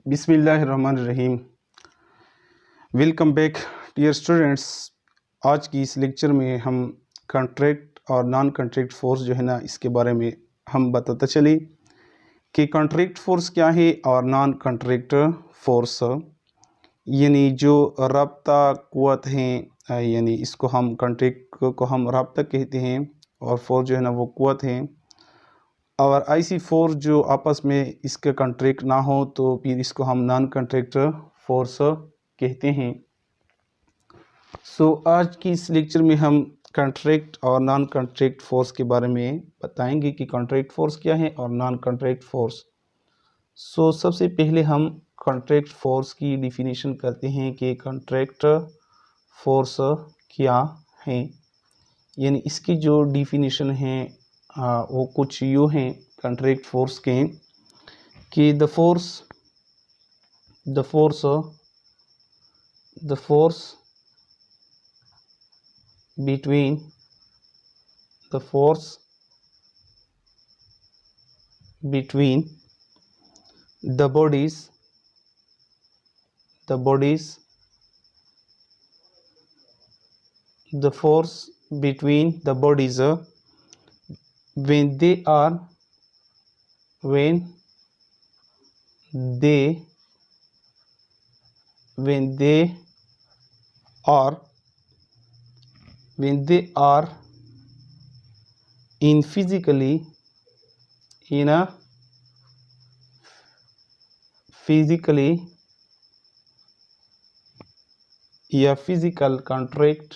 बिस्मिल्लाहिर्रहमानिर्रहीम। Welcome back dear students. आज की इस लेक्चर में हम कॉन्ट्रैक्ट और नॉन कॉन्ट्रैक्ट फोर्स जो है ना, इसके बारे में हम बताते चले कि कॉन्ट्रैक्ट फोर्स क्या है और नॉन कॉन्ट्रैक्ट फोर्स यानी जो रब्ता क़ुव्वत हैं, यानी इसको हम कॉन्ट्रैक्ट को हम रब्ता कहते हैं और फोर्स जो है ना वो क़ुव्वत है। और ऐसी फोर्स जो आपस में इसके कॉन्ट्रैक्ट ना हो तो फिर इसको हम नॉन कॉन्ट्रैक्ट फोर्स कहते हैं। आज की इस लेक्चर में हम कॉन्ट्रैक्ट और नॉन कॉन्ट्रैक्ट फोर्स के बारे में बताएंगे कि कॉन्ट्रैक्ट फोर्स क्या है और नॉन कॉन्ट्रैक्ट फोर्स। सबसे पहले हम कॉन्ट्रैक्ट फोर्स की डिफिनीशन करते हैं कि कॉन्ट्रैक्ट फोर्स क्या है। यानी इसकी जो डिफिनीशन है वो कुछ यूँ हैं कॉन्ट्रैक्ट फोर्स के कि the force between the force between the bodies the force between the bodies when they are in physically या फिजिकल कॉन्ट्रैक्ट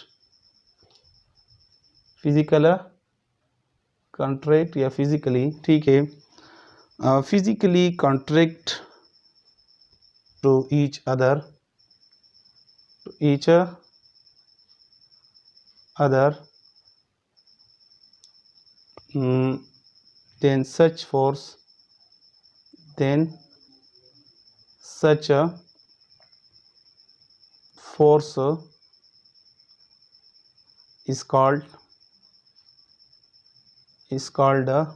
या फिजिकली, ठीक है, physically contract to each other then such a force is called a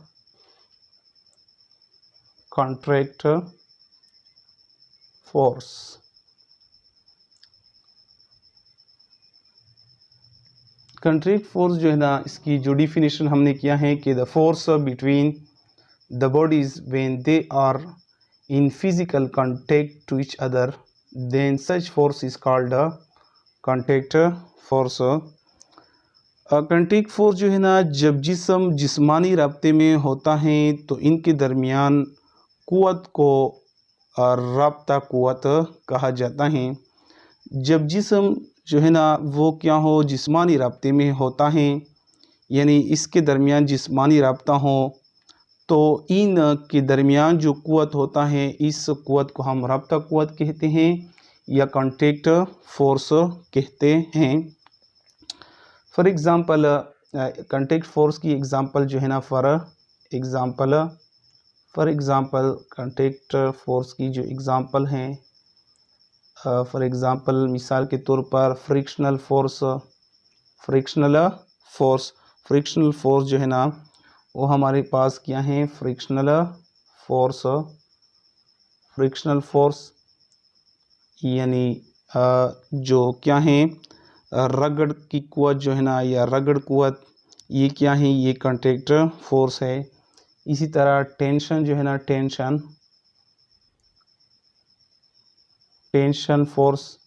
contract force। Contract force जो है ना, इसकी जो definition हमने किया है कि the force between the bodies when they are in physical contact to each other then such force is called a contract force. Contract force जो है ना, जब जिस्मानी राब्ते में होता है तो इनके दरमियान क़ुव्वत को राब्ता क़ुव्वत कहा जाता है। जब जिस्म जो है ना वो क्या हो, जिस्मानी राब्ते में होता है, यानी इसके दरमियान जिस्मानी राब्ता हो तो इन के दरमियान जो क़ुव्वत होता है, इस क़ुव्वत को हम राब्ता क़ुव्वत कहते हैं या कॉन्ट्रैक्ट फोर्स कहते हैं। फॉर एग्ज़ाम्पल कॉन्ट्रैक्ट फोर्स की एग्ज़ाम्पल जो है ना, फॉर एग्ज़ाम्पल कॉन्ट्रैक्ट फोर्स की जो एग्ज़ाम्पल हैं, फॉर एग्ज़ाम्पल मिसाल के तौर पर फ्रिक्शनल फोर्स जो है ना वो हमारे पास क्या है, फ्रिक्शनल फोर्स यानी जो क्या है, रगड़ की क़ुव्वत जो है ना या रगड़ क़ुव्वत, ये क्या है, ये कॉन्ट्रैक्ट फोर्स है। इसी तरह टेंशन जो है ना, टेंशन फोर्स,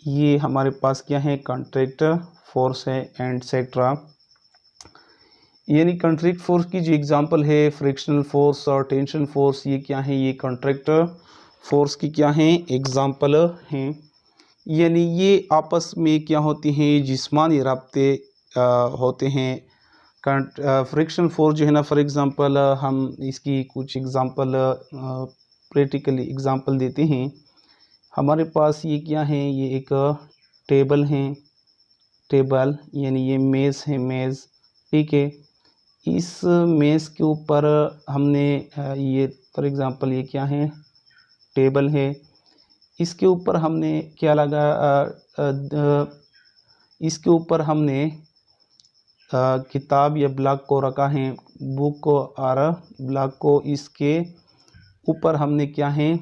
ये हमारे पास क्या है, कॉन्ट्रैक्ट फोर्स है एंड सेक्ट्रा। यानी कॉन्ट्रैक्ट फोर्स की जो एग्जांपल है फ्रिक्शनल फोर्स और टेंशन फोर्स, ये क्या है, ये कॉन्ट्रैक्ट फोर्स की क्या है, एग्जांपल हैं। यानी ये आपस में क्या होती हैं, जिस्मानी राब्ते होते हैं। फ्रिक्शनल फोर्स जो है ना, फॉर एग्ज़ाम्पल हम इसकी कुछ एग्ज़ाम्पल प्रैक्टिकली एग्ज़ाम्पल देते हैं। हमारे पास ये क्या है, ये एक टेबल यानी ये मेज़ है, ठीक है। इस मेज़ के ऊपर हमने ये फॉर एग्ज़ाम्पल ये क्या है, टेबल है, इसके ऊपर हमने क्या लगा, इसके ऊपर हमने किताब या ब्लॉक को रखा है, बुक को और ब्लॉक को इसके ऊपर हमने क्या है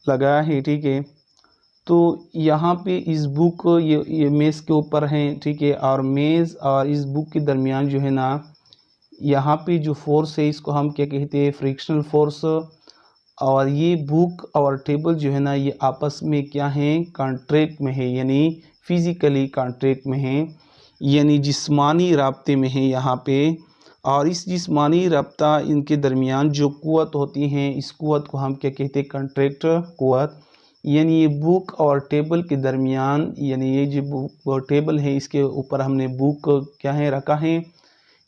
लगाया है, ठीक है। तो यहाँ पे इस बुक ये मेज़ के ऊपर है, ठीक है, और मेज़ और इस बुक के दरमियान जो है ना, यहाँ पे जो फोर्स है इसको हम क्या कहते हैं, फ्रिक्शनल फोर्स। और ये बुक और टेबल जो है ना, ये आपस में क्या है, कॉन्ट्रैक्ट में है, यानी फिज़िकली कॉन्ट्रैक्ट में है, यानी जिस्मानी राब्ते में है यहाँ पे। और इस जिस्मानी रब्ता इनके दरमियान जो क़ुव्वत होती हैं, इस क़ुव्वत को हम क्या कहते हैं, कॉन्ट्रैक्ट क़ुव्वत। यानी ये बुक और टेबल के दरमियान, यानी ये जो बुक और टेबल है इसके ऊपर हमने बुक क्या है रखा है,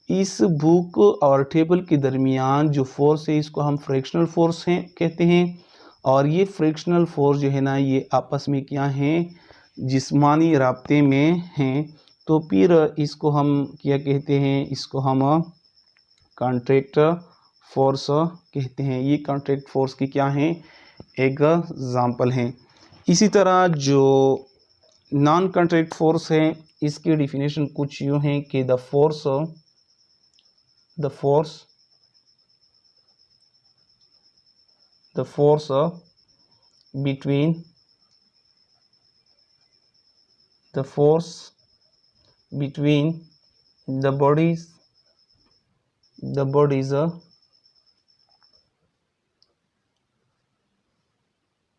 इस बुक और टेबल के दरमियान जो फोर्स है इसको हम फ्रिक्शनल फोर्स हैं कहते हैं। और ये फ्रिक्शनल फोर्स जो है ना, ये आपस में क्या हैं, जिस्मानी राब्ते में हैं। तो फिर इसको हम क्या कहते हैं, इसको हम कॉन्ट्रैक्ट फोर्स कहते हैं। ये कॉन्ट्रैक्ट फोर्स की क्या हैं, एग्जाम्पल हैं। इसी तरह जो नॉन कॉन्ट्रैक्ट फोर्स है, इसकी डिफिनेशन कुछ यूँ है कि the force between the bodies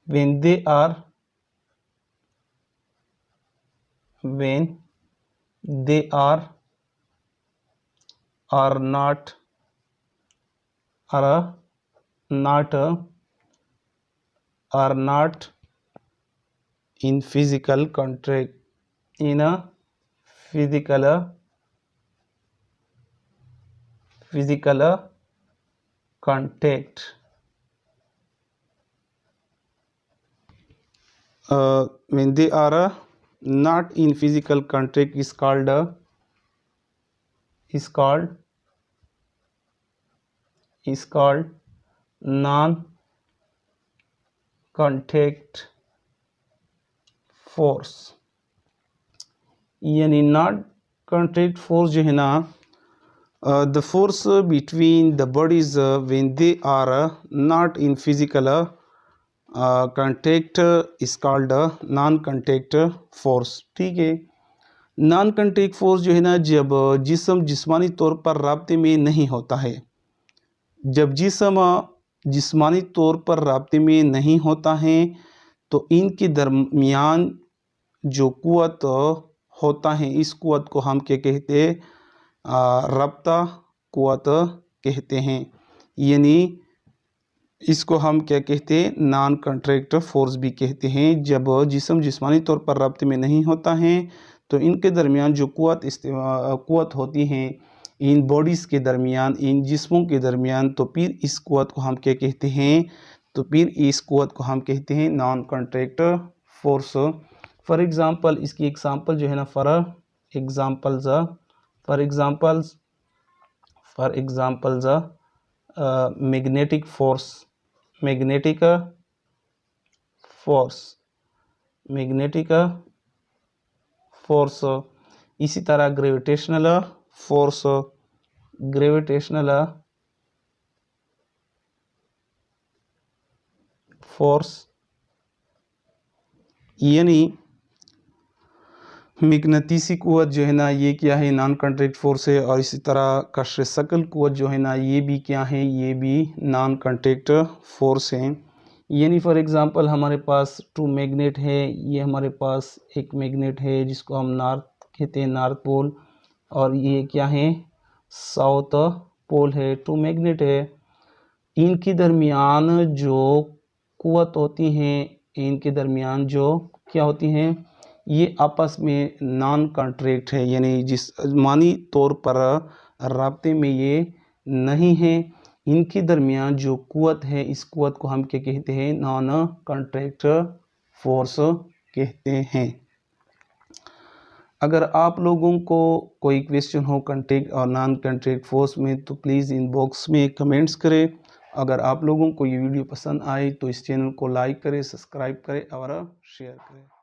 when they are not in physical contact, physical contact. When they are not in physical contact is called non-contact force। यानी नॉन कॉन्टैक्ट फोर्स जो है ना, the force between the bodies when they are not in physical contact is called non contact force, ठीक है। Non contact force जो है ना, जब जिस्म जिस्मानी तौर पर राब्ते में नहीं होता है, जब जिस्म जिस्मानी तौर पर राब्ते में नहीं होता है, तो इनके दरमियान जो क़ुव्वत होता है, इस क़ुव्वत को हम क्या कहते हैं, रब्ता क़ुव्वत कहते हैं। यानी इसको हम क्या कहते हैं, नॉन कॉन्ट्रैक्ट फोर्स भी कहते हैं। जब जिस्म जिस्मानी तौर पर राब्ते में नहीं होता है, तो इनके दरमियान जो क़ुव्वत होती हैं, इन बॉडीज़ के दरमियान, इन जिस्मों के दरमियान, तो फिर इस क़ुव्वत को हम क्या कहते हैं, तो फिर इस क़ुव्वत को हम कहते हैं non contract force. For example, इसकी एग्ज़ाम्पल जो है ना, फॉर एग्ज़ाम्पल्स मैग्नेटिक फोर्स, इसी तरह ग्रेविटेशनल फोर्स, यानी मकनातीसी क़ुव्वत जो है ना, ये क्या है, नॉन कॉन्ट्रैक्ट फोर्स है। और इसी तरह कशर शकल क़ुव्वत जो है ना, ये भी क्या है, ये भी नॉन कॉन्ट्रैक्ट फोर्स हैं। यानी फॉर एग्ज़ाम्पल हमारे पास 2 मैग्नेट है, ये हमारे पास एक मैग्नेट है जिसको हम नॉर्थ कहते हैं, नॉर्थ पोल, और ये क्या है, साउथ पोल है। 2 मैग्नेट है, इनके दरमियान जो क़ुव्वत होती हैं, इनके दरमियान जो क्या होती हैं, ये आपस में नॉन कॉन्ट्रैक्ट है, यानी जिस्मानी तौर पर राब्ते में ये नहीं है। इनके दरमियान जो क़ुव्वत है, इस क़ुव्वत को हम क्या कहते हैं, नॉन कॉन्ट्रैक्ट फोर्स कहते हैं। अगर आप लोगों को कोई क्वेश्चन हो कॉन्ट्रैक्ट और नॉन कॉन्ट्रैक्ट फोर्स में, तो प्लीज़ इनबॉक्स में कमेंट्स करें। अगर आप लोगों को ये वीडियो पसंद आए तो इस चैनल को लाइक करें, सब्सक्राइब करें और शेयर करें।